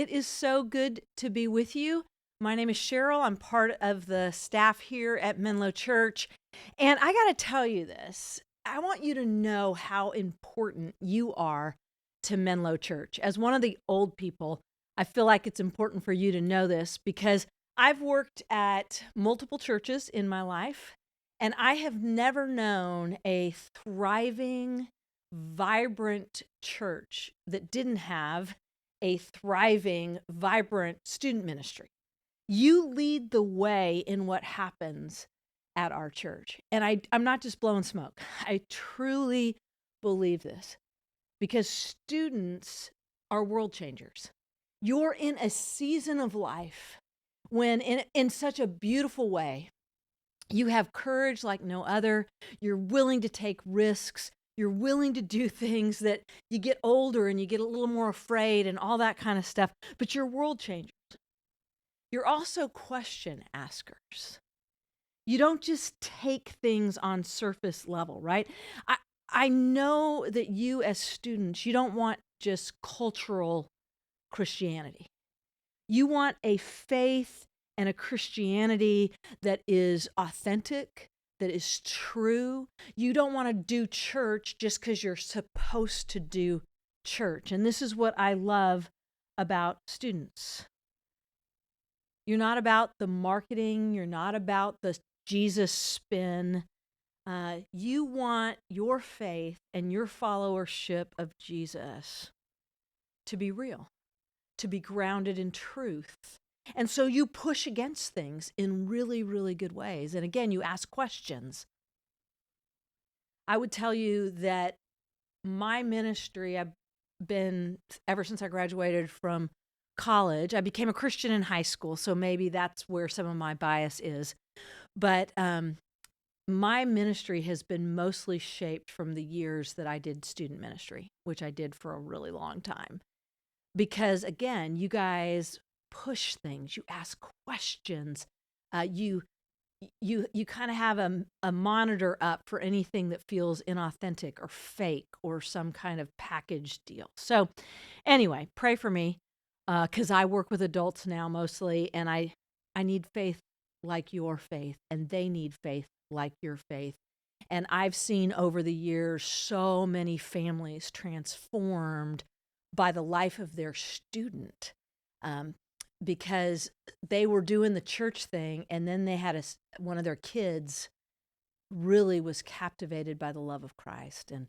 It is so good to be with you. My name is Cheryl. I'm part of the staff here at Menlo Church. And I got to tell you this. I want you to know how important you are to Menlo Church. As one of the old people, I feel like it's important for you to know this because I've worked at multiple churches in my life, and I have never known a thriving, vibrant church that didn't have a thriving, vibrant student ministry. You lead the way in what happens at our church. And I'm not just blowing smoke. I truly believe this because students are world changers. You're in a season of life when, in such a beautiful way, you have courage like no other. You're willing to take risks. You're willing to do things that you get older and you get a little more afraid and all that kind of stuff. But you're world changers. You're also question askers. You don't just take things on surface level, right? I know that you as students, you don't want just cultural Christianity. You want a faith and a Christianity that is authentic, that is true. You don't want to do church just because you're supposed to do church. And this is what I love about students. You're not about the marketing. You're not about the Jesus spin. You want your faith and your followership of Jesus to be real, to be grounded in truth. And so you push against things in really, really good ways. And again, you ask questions. I would tell you that my ministry, I've been, ever since I graduated from college, I became a Christian in high school, so maybe that's where some of my bias is. But my ministry has been mostly shaped from the years that I did student ministry, which I did for a really long time. Because again, you guys push things, you ask questions, you kind of have a monitor up for anything that feels inauthentic or fake or some kind of package deal. So anyway, pray for me because I work with adults now mostly, and I need faith like your faith, and they need faith like your faith. And I've seen over the years so many families transformed by the life of their student because they were doing the church thing, and then they had one of their kids really was captivated by the love of Christ and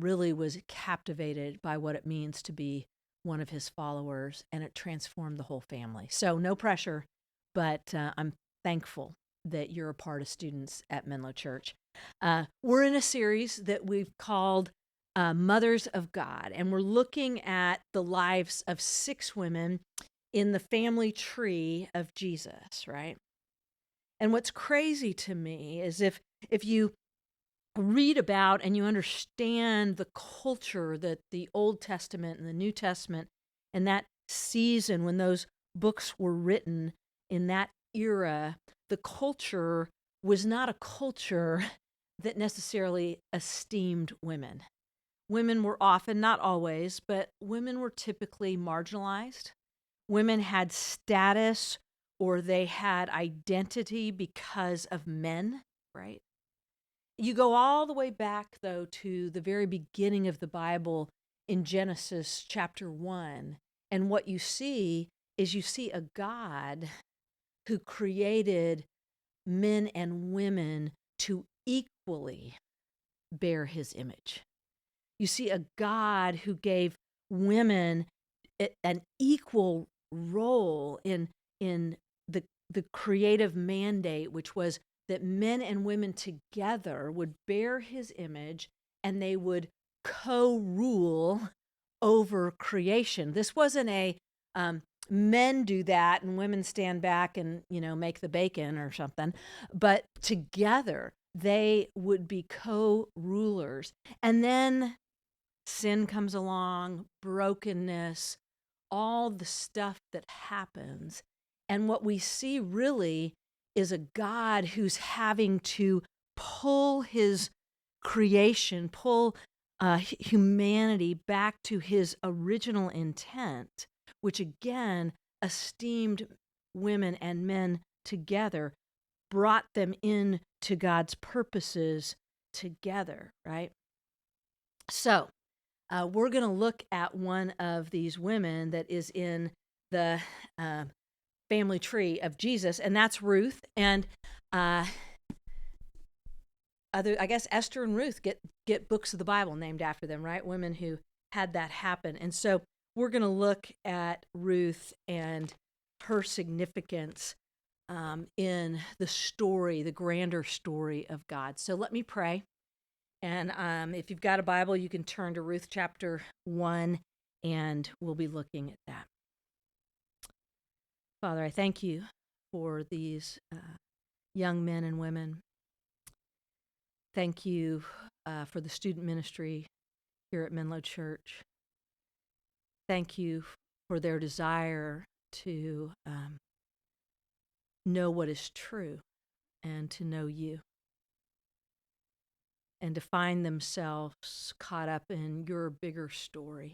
really was captivated by what it means to be one of his followers, and it transformed the whole family. So no pressure, but I'm thankful that you're a part of students at Menlo Church. We're in a series that we've called Mothers of God, and we're looking at the lives of 6 women in the family tree of Jesus, right? And what's crazy to me is if you read about and you understand the culture that the Old Testament and the New Testament and that season when those books were written in that era, the culture was not a culture that necessarily esteemed women. Women were often, not always, but women were typically marginalized. Women had status or they had identity because of men, right? You go all the way back, though, to the very beginning of the Bible in Genesis chapter 1. And what you see is you see a God who created men and women to equally bear his image. You see a God who gave women an equal role in the creative mandate, which was that men and women together would bear his image and they would co-rule over creation. This wasn't a men do that and women stand back and make the bacon or something, but together they would be co-rulers. And then sin comes along, brokenness, all the stuff that happens. And what we see really is a God who's having to pull his creation, pull humanity back to his original intent, which again esteemed women and men together, brought them in to God's purposes together, right? So we're going to look at one of these women that is in the family tree of Jesus, and that's Ruth. And I guess Esther and Ruth get books of the Bible named after them, right? Women who had that happen. And so we're going to look at Ruth and her significance in the story, the grander story of God. So let me pray. And if you've got a Bible, you can turn to Ruth chapter 1, and we'll be looking at that. Father, I thank you for these young men and women. Thank you for the student ministry here at Menlo Church. Thank you for their desire to know what is true and to know you, and to find themselves caught up in your bigger story.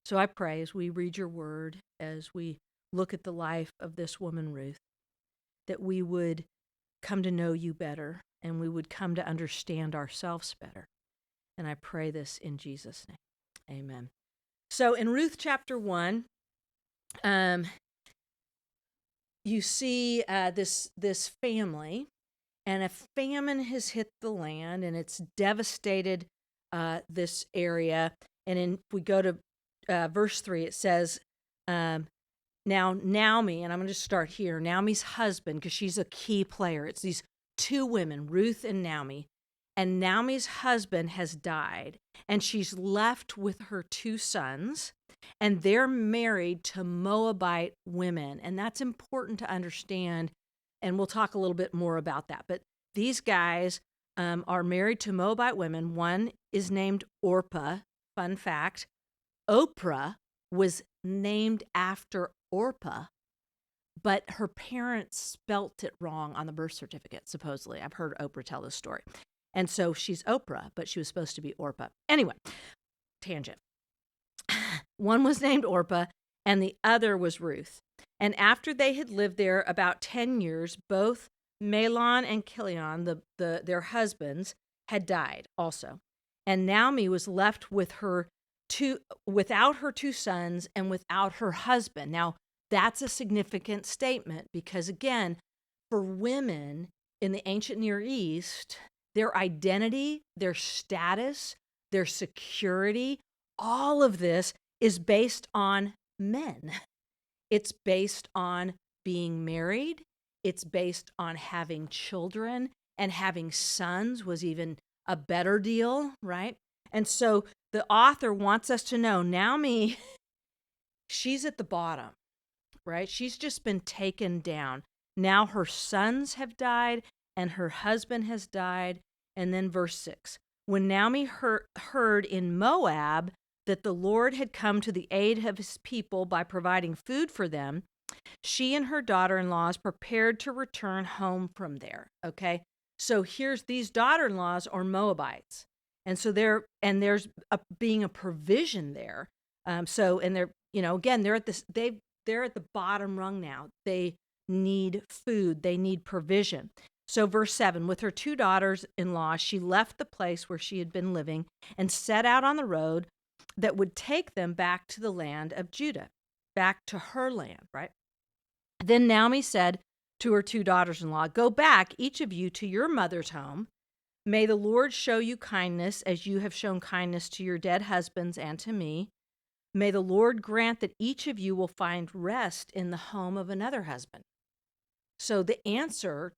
So I pray as we read your word, as we look at the life of this woman, Ruth, that we would come to know you better and we would come to understand ourselves better. And I pray this in Jesus' name. Amen. So in Ruth chapter 1, you see this family, and a famine has hit the land, and it's devastated this area. And if we go to verse 3, it says, now Naomi, and I'm going to just start here, Naomi's husband, because she's a key player. It's these two women, Ruth and Naomi. And Naomi's husband has died, and she's left with her two sons, and they're married to Moabite women. And that's important to understand, and we'll talk a little bit more about that. But these guys are married to Moabite women. One is named Orpah. Fun fact, Oprah was named after Orpah, but her parents spelt it wrong on the birth certificate, supposedly. I've heard Oprah tell this story. And so she's Oprah, but she was supposed to be Orpah. Anyway, tangent. One was named Orpah, and the other was Ruth. And after they had lived there about 10 years, both Mahlon and Chilion, their husbands, had died also. And Naomi was left with without her two sons and without her husband. Now, that's a significant statement because, again, for women in the ancient Near East, their identity, their status, their security, all of this is based on men. It's based on being married. It's based on having children, and having sons was even a better deal, right? And so the author wants us to know Naomi, she's at the bottom, right? She's just been taken down. Now her sons have died and her husband has died. And then verse 6, when Naomi heard in Moab that the Lord had come to the aid of his people by providing food for them, she and her daughter-in-laws prepared to return home from there. Okay, so here's these daughter-in-laws are Moabites, and so there's being a provision there. And they're again they're at the bottom rung now. They need food. They need provision. So verse 7, with her two daughters-in-law, she left the place where she had been living and set out on the road that would take them back to the land of Judah, back to her land, right? Then Naomi said to her two daughters-in-law, go back, each of you, to your mother's home. May the Lord show you kindness as you have shown kindness to your dead husbands and to me. May the Lord grant that each of you will find rest in the home of another husband. So the answer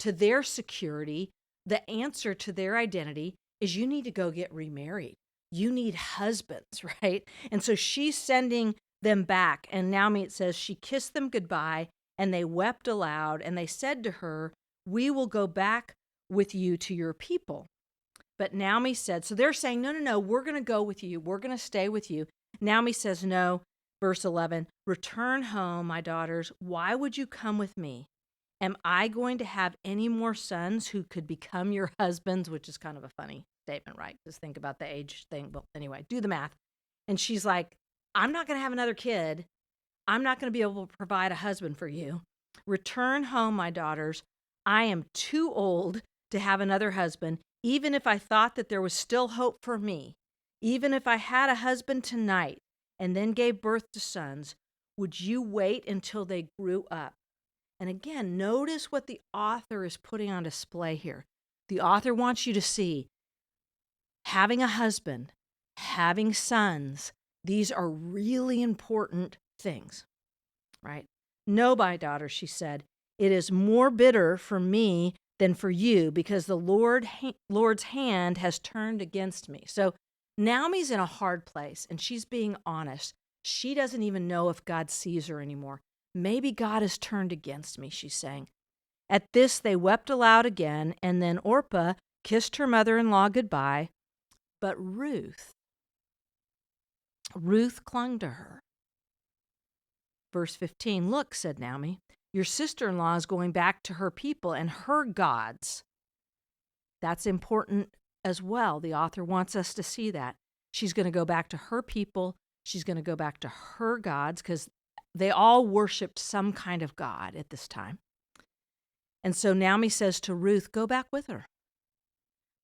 to their security, the answer to their identity is you need to go get remarried. You need husbands, right? And so she's sending them back. And Naomi, it says, she kissed them goodbye and they wept aloud. And they said to her, we will go back with you to your people. But Naomi said, so they're saying, no, we're going to go with you. We're going to stay with you. Naomi says, no. Verse 11, return home, my daughters. Why would you come with me? Am I going to have any more sons who could become your husbands? Which is kind of a funny statement, right? Just think about the age thing. But anyway, do the math. And she's like, I'm not going to have another kid. I'm not going to be able to provide a husband for you. Return home, my daughters. I am too old to have another husband, even if I thought that there was still hope for me. Even if I had a husband tonight and then gave birth to sons, would you wait until they grew up? And again, notice what the author is putting on display here. The author wants you to see having a husband, having sons, these are really important things, right? No, my daughter, she said, it is more bitter for me than for you because the Lord's hand has turned against me. So Naomi's in a hard place and she's being honest. She doesn't even know if God sees her anymore. Maybe God has turned against me, she's saying. At this, they wept aloud again, and then Orpah kissed her mother-in-law goodbye. But Ruth clung to her. Verse 15, look, said Naomi, your sister-in-law is going back to her people and her gods. That's important as well. The author wants us to see that. She's going to go back to her people. She's going to go back to her gods because they all worshiped some kind of god at this time. And so Naomi says to Ruth, go back with her.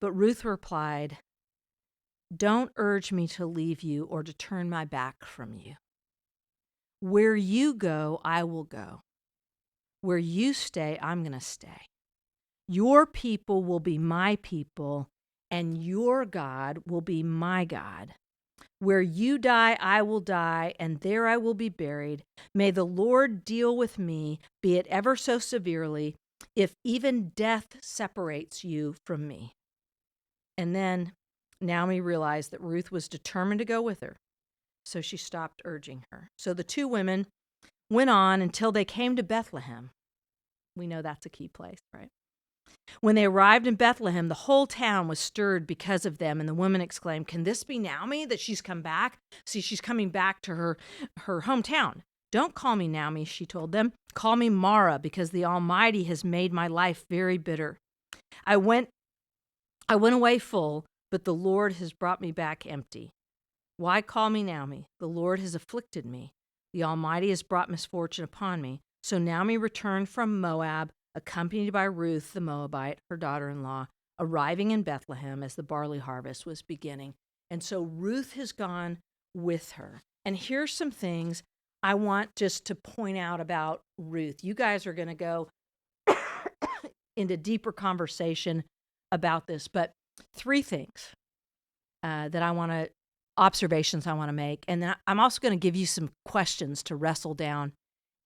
But Ruth replied, don't urge me to leave you or to turn my back from you. Where you go, I will go. Where you stay, I'm going to stay. Your people will be my people, and your God will be my God. Where you die, I will die, and there I will be buried. May the Lord deal with me, be it ever so severely, if even death separates you from me. And then Naomi realized that Ruth was determined to go with her, so she stopped urging her. So the two women went on until they came to Bethlehem. We know that's a key place, right? When they arrived in Bethlehem, the whole town was stirred because of them, and the women exclaimed, can this be Naomi that she's come back? See, she's coming back to her hometown. Don't call me Naomi, she told them. Call me Mara, because the Almighty has made my life very bitter. I went away full, but the Lord has brought me back empty. Why call me Naomi? The Lord has afflicted me. The Almighty has brought misfortune upon me. So Naomi returned from Moab, accompanied by Ruth the Moabite, her daughter-in-law, arriving in Bethlehem as the barley harvest was beginning. And so Ruth has gone with her. And here's some things I want just to point out about Ruth. You guys are going to go into deeper conversation about this, but three things observations I want to make. And then I'm also going to give you some questions to wrestle down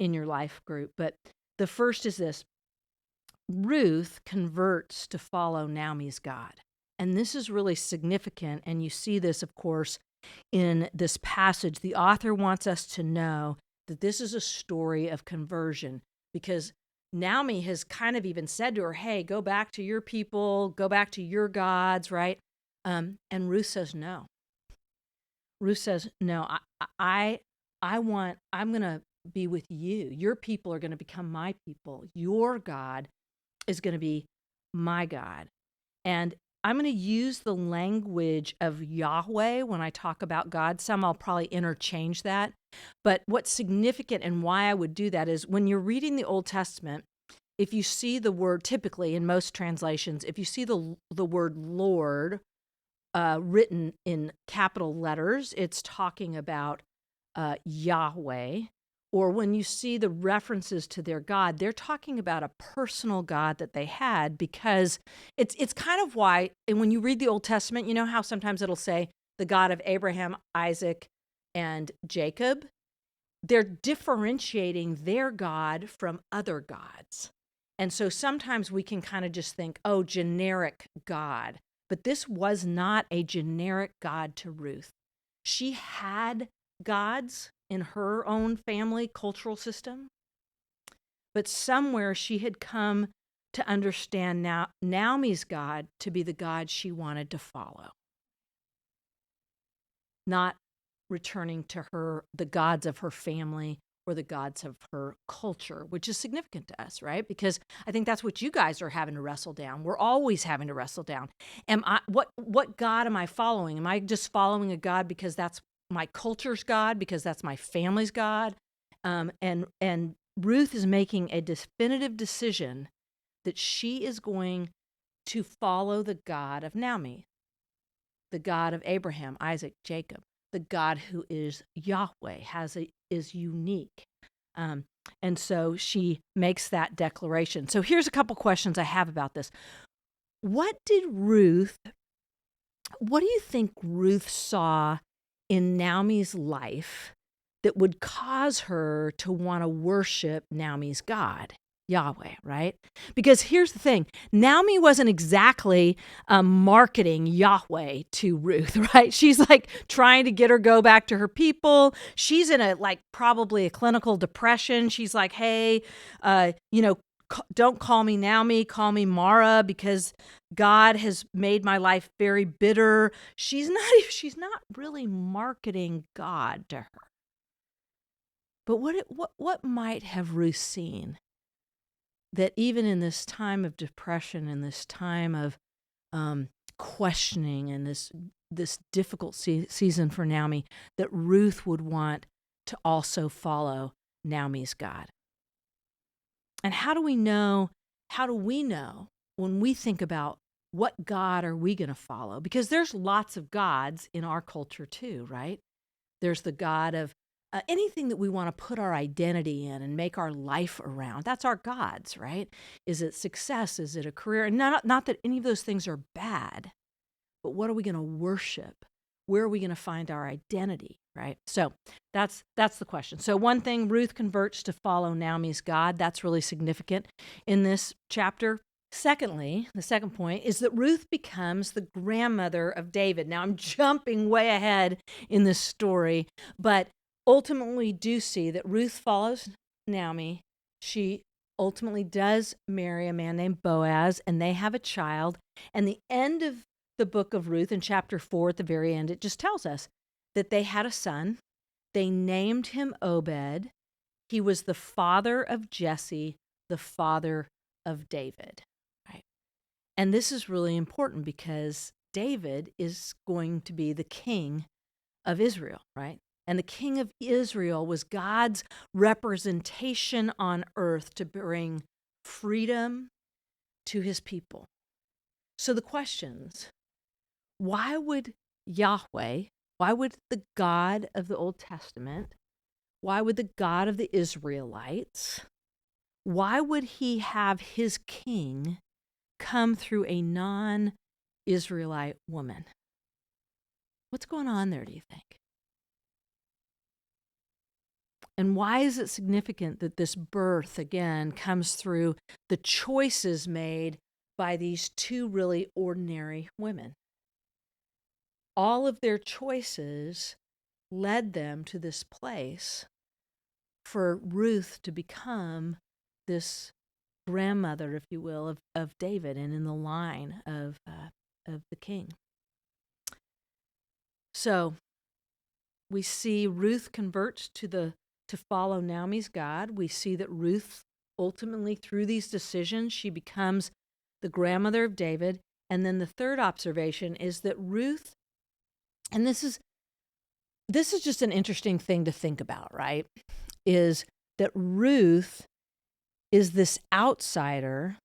in your life group. But the first is this. Ruth converts to follow Naomi's God. And this is really significant. And you see this, of course, in this passage. The author wants us to know that this is a story of conversion because Naomi has kind of even said to her, hey, go back to your people, go back to your gods, right? And Ruth says, no. Ruth says, no, I'm going to be with you. Your people are going to become my people. Your God is going to be my God. And I'm going to use the language of Yahweh when I talk about God. Some I'll probably interchange that. But what's significant and why I would do that is when you're reading the Old Testament, if you see the word, typically in most translations, if you see the word Lord written in capital letters, it's talking about Yahweh. Or when you see the references to their God, they're talking about a personal God that they had, because it's kind of why, and when you read the Old Testament, you know how sometimes it'll say the God of Abraham, Isaac, and Jacob? They're differentiating their God from other gods. And so sometimes we can kind of just think, oh, generic God. But this was not a generic God to Ruth. She had gods in her own family cultural system, but somewhere she had come to understand Naomi's God to be the God she wanted to follow, not returning to the gods of her family or the gods of her culture, which is significant to us, right? Because I think that's what you guys are having to wrestle down. We're always having to wrestle down. What God am I following? Am I just following a God because that's my culture's God because that's my family's God. And Ruth is making a definitive decision that she is going to follow the God of Naomi, the God of Abraham, Isaac, Jacob, the God who is Yahweh, is unique. And so she makes that declaration. So here's a couple questions I have about this. What do you think Ruth saw in Naomi's life that would cause her to want to worship Naomi's God, Yahweh, right? Because here's the thing. Naomi wasn't exactly marketing Yahweh to Ruth, right? She's like trying to get her go back to her people. She's in probably a clinical depression. She's like, hey, don't call me Naomi, call me Mara, because God has made my life very bitter. She's not really marketing God to her. But what might have Ruth seen that even in this time of depression and this time of questioning and this difficult season for Naomi, that Ruth would want to also follow Naomi's God? And how do we know when we think about what God are we going to follow? Because there's lots of gods in our culture too, right? There's the God of anything that we want to put our identity in and make our life around. That's our gods, right? Is it success? Is it a career? And not that any of those things are bad, but what are we going to worship? Where are we going to find our identity, right? So that's the question. So one thing, Ruth converts to follow Naomi's God. That's really significant in this chapter. Secondly, the second point is that Ruth becomes the grandmother of David. Now, I'm jumping way ahead in this story, but ultimately we do see that Ruth follows Naomi. She ultimately does marry a man named Boaz, and they have a child. And the end of the book of Ruth in chapter 4, at the very end, it just tells us that they had a son. They named him Obed. He was the father of Jesse, the father of David. And this is really important because David is going to be the king of Israel, right? And the king of Israel was God's representation on earth to bring freedom to his people. So the questions, why would Yahweh, why would the God of the Old Testament, why would the God of the Israelites, why would he have his king come through a non-Israelite woman? What's going on there, do you think? And why is it significant that this birth, again, comes through the choices made by these two really ordinary women? All of their choices led them to this place for Ruth to become this grandmother, if you will, of David and in the line of the king. So we see Ruth converts to follow Naomi's God. We see that Ruth ultimately, through these decisions, she becomes the grandmother of David. And then the third observation is that Ruth, and this is just an interesting thing to think about, right? Is that Ruth is this outsider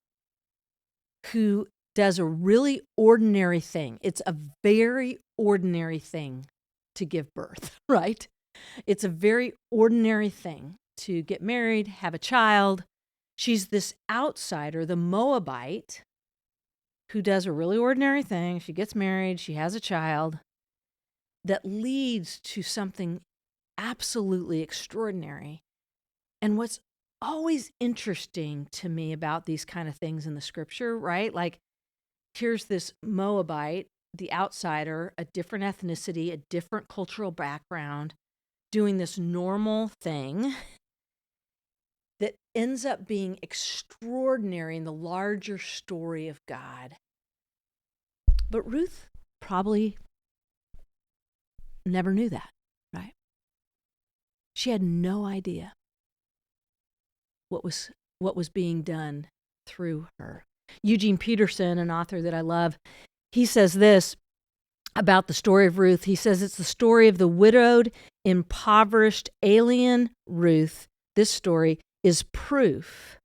who does a really ordinary thing. It's a very ordinary thing to give birth, right? It's a very ordinary thing to get married, have a child. She's this outsider, the Moabite, who does a really ordinary thing. She gets married, she has a child, that leads to something absolutely extraordinary. And what's always interesting to me about these kind of things in the scripture, right? Like, here's this Moabite, the outsider, a different ethnicity, a different cultural background, doing this normal thing that ends up being extraordinary in the larger story of God. But Ruth probably never knew that, right? She had no idea what was being done through her. Eugene Peterson, an author that I love, he says this, about the story of Ruth. He says it's the story of the widowed, impoverished, alien Ruth. This story is proof.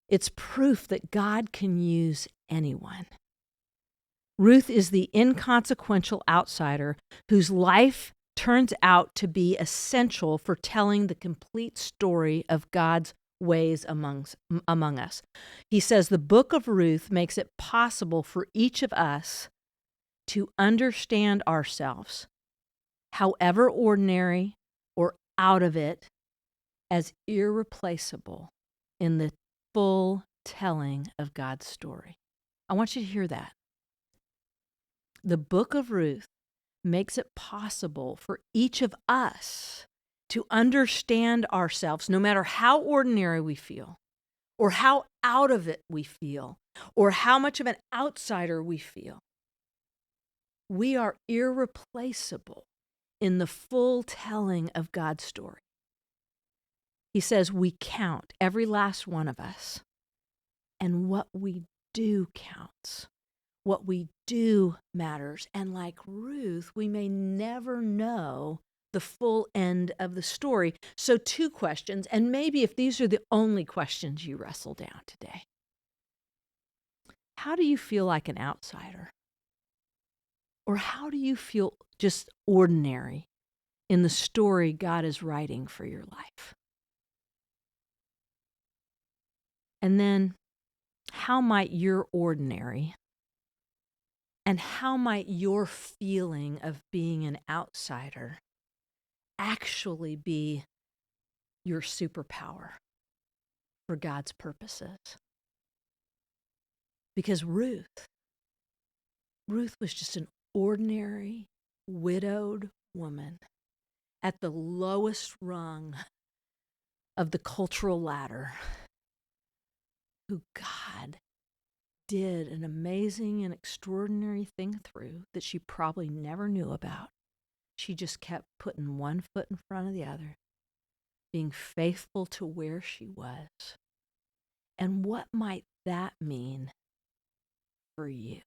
It's proof that God can use anyone. Ruth is the inconsequential outsider whose life turns out to be essential for telling the complete story of God's ways among us. He says the book of Ruth makes it possible for each of us to understand ourselves, however ordinary or out of it, as irreplaceable in the full telling of God's story. I want you to hear that. The book of Ruth makes it possible for each of us to understand ourselves, no matter how ordinary we feel, or how out of it we feel, or how much of an outsider we feel. We are irreplaceable in the full telling of God's story. He says we count, every last one of us, and what we do counts. What we do matters. And like Ruth, we may never know the full end of the story. So 2 questions, and maybe if these are the only questions you wrestle down today. How do you feel like an outsider? Or how do you feel just ordinary in the story God is writing for your life? And then, how might your ordinary and how might your feeling of being an outsider actually be your superpower for God's purposes? Because Ruth was just an ordinary, widowed woman at the lowest rung of the cultural ladder who God did an amazing and extraordinary thing through that she probably never knew about. She just kept putting one foot in front of the other, being faithful to where she was. And what might that mean for you?